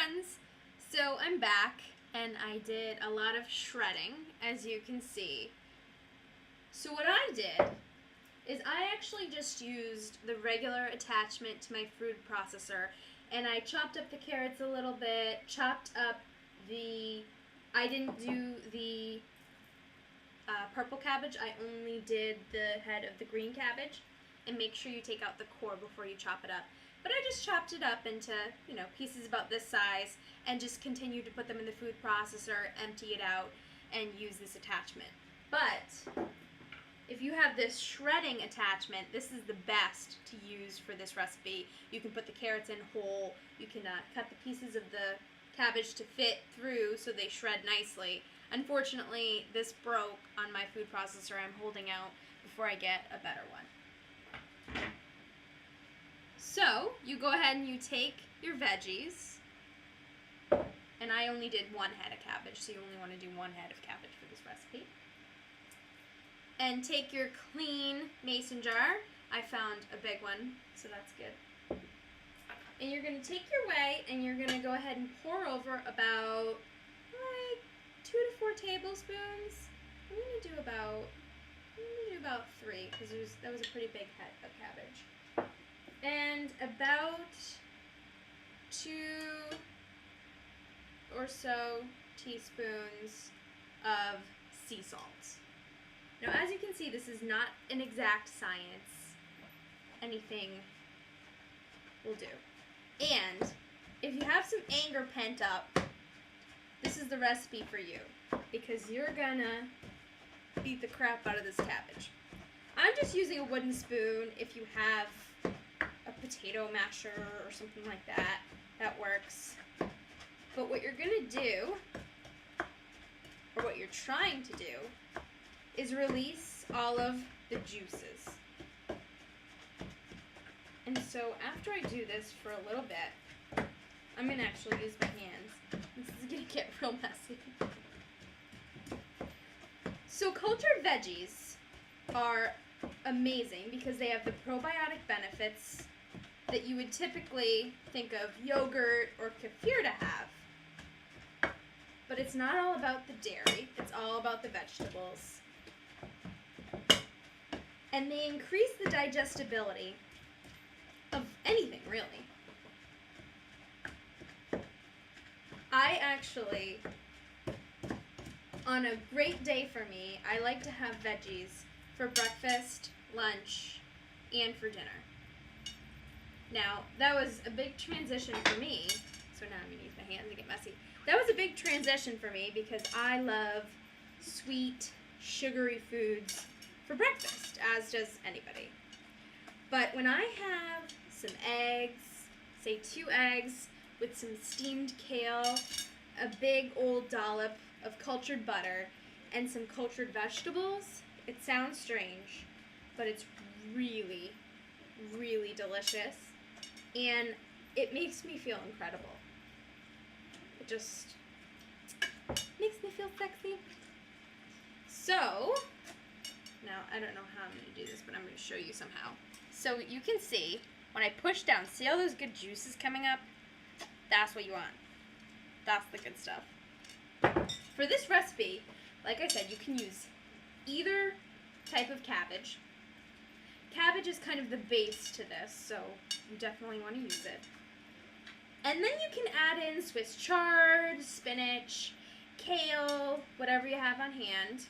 friends, so I'm back and I did a lot of shredding, as you can see. So what I did is I actually just used the regular attachment to my food processor, and I chopped up the carrots a little bit, chopped up I didn't do the purple cabbage, I only did the head of the green cabbage, and make sure you take out the core before you chop it up. But I just chopped it up into, pieces about this size and just continued to put them in the food processor, empty it out, and use this attachment. But if you have this shredding attachment, this is the best to use for this recipe. You can put the carrots in whole, you can cut the pieces of the cabbage to fit through so they shred nicely. Unfortunately, this broke on my food processor I'm holding out before I get a better one. So, you go ahead and you take your veggies, and I only did one head of cabbage, so you only want to do one head of cabbage for this recipe. And take your clean mason jar. I found a big one, so that's good. And you're going to take your whey, and you're going to go ahead and pour over about 2 to 4 tablespoons. I'm going to do about 3, because that was a pretty big head of cabbage. And about 2 or so teaspoons of sea salt. Now, as you can see, this is not an exact science. Anything will do. And if you have some anger pent up, this is the recipe for you, because you're gonna beat the crap out of this cabbage. I'm just using a wooden spoon. If you have a potato masher or something like that, that works. But what you're gonna do, or what you're trying to do, is release all of the juices. And so after I do this for a little bit, I'm gonna actually use my hands. This is gonna get real messy. So cultured veggies are amazing because they have the probiotic benefits that you would typically think of yogurt or kefir to have. But it's not all about the dairy, it's all about the vegetables. And they increase the digestibility of anything, really. I actually, on a great day for me, I like to have veggies for breakfast, lunch, and for dinner. Now, that was a big transition for me, so now I'm going to use my hands to get messy. That was a big transition for me because I love sweet, sugary foods for breakfast, as does anybody. But when I have some eggs, say 2 eggs, with some steamed kale, a big old dollop of cultured butter, and some cultured vegetables, it sounds strange, but it's really, really delicious, and it makes me feel incredible. It just makes me feel sexy. So, now I don't know how I'm going to do this, but I'm going to show you somehow. So you can see, when I push down, see all those good juices coming up? That's what you want. That's the good stuff. For this recipe, like I said, you can use either type of cabbage. Cabbage is kind of the base to this, so you definitely want to use it. And then you can add in Swiss chard, spinach, kale, whatever you have on hand.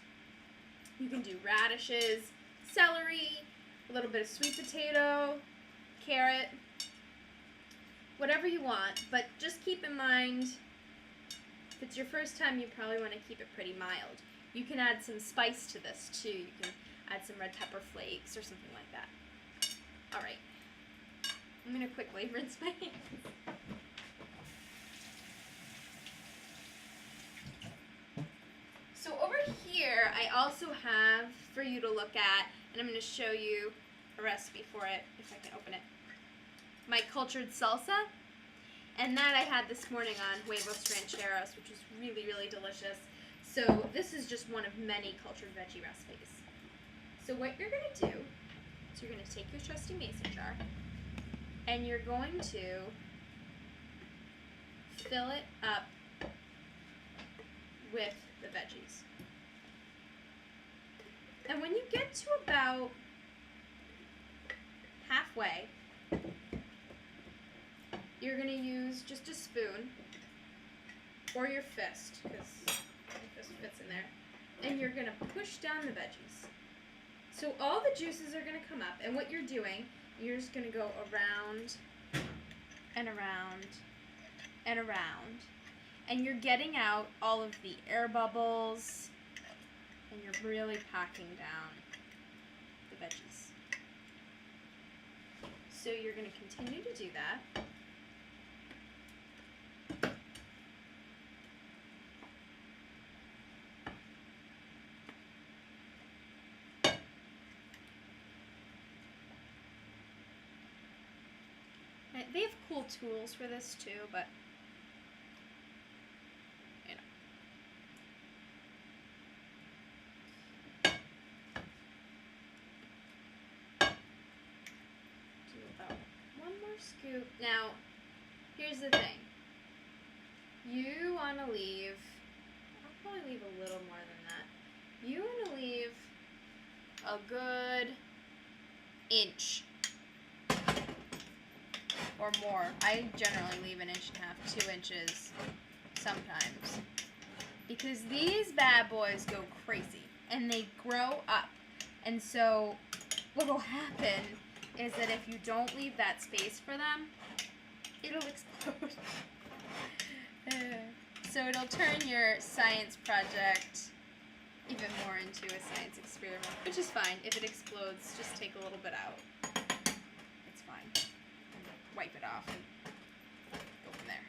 You can do radishes, celery, a little bit of sweet potato, carrot, whatever you want, but just keep in mind, if it's your first time, you probably want to keep it pretty mild. You can add some spice to this too. You can add some red pepper flakes or something like that. Alright, I'm going to quickly rinse my hands. So over here, I also have for you to look at, and I'm going to show you a recipe for it, if I can open it. My cultured salsa, and that I had this morning on huevos rancheros, which was really, really delicious. So this is just one of many cultured veggie recipes. So what you're going to do is you're going to take your trusty mason jar, and you're going to fill it up with the veggies. And when you get to about halfway, you're going to use just a spoon or your fist, because your fist fits in there, and you're going to push down the veggies. So all the juices are going to come up, and what you're doing, you're just going to go around and around and around, and you're getting out all of the air bubbles, and you're really packing down the veggies. So you're going to continue to do that. They have cool tools for this too, but you know. Do about one more scoop. Now, here's the thing. You want to leave, I'll probably leave a little more than that. You want to leave a good inch or more. I generally leave 1.5 inches, 2 inches sometimes, because these bad boys go crazy and they grow up. And so what will happen is that if you don't leave that space for them, it'll explode. So it'll turn your science project even more into a science experiment, which is fine. If it explodes, just take a little bit out. It's fine. Wipe it off and go from there.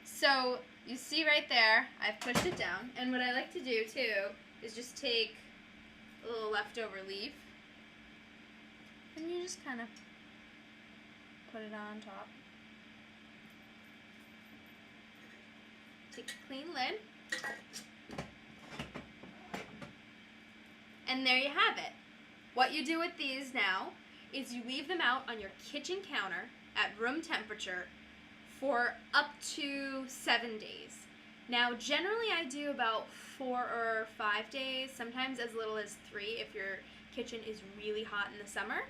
So you see right there, I've pushed it down, and what I like to do too is just take a little leftover leaf and you just kind of put it on top. Take a clean lid, and there you have it. What you do with these now is you leave them out on your kitchen counter at room temperature for up to 7 days. Now, generally I do about 4 or 5 days, sometimes as little as 3 if your kitchen is really hot in the summer.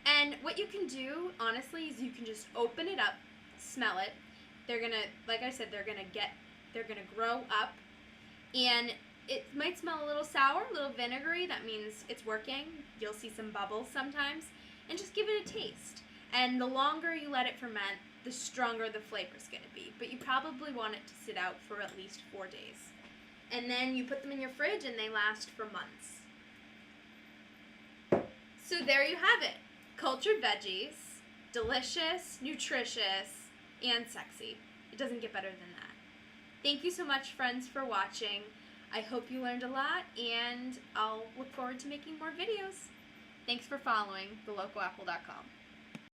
And what you can do, honestly, is you can just open it up, smell it. They're gonna, like I said, they're gonna grow up, and it might smell a little sour, a little vinegary. That means it's working. You'll see some bubbles sometimes, and just give it a taste. And the longer you let it ferment, the stronger the flavor's going to be. But you probably want it to sit out for at least 4 days. And then you put them in your fridge and they last for months. So there you have it. Cultured veggies, delicious, nutritious, and sexy. It doesn't get better than that. Thank you so much, friends, for watching. I hope you learned a lot, and I'll look forward to making more videos. Thanks for following thelocalapple.com.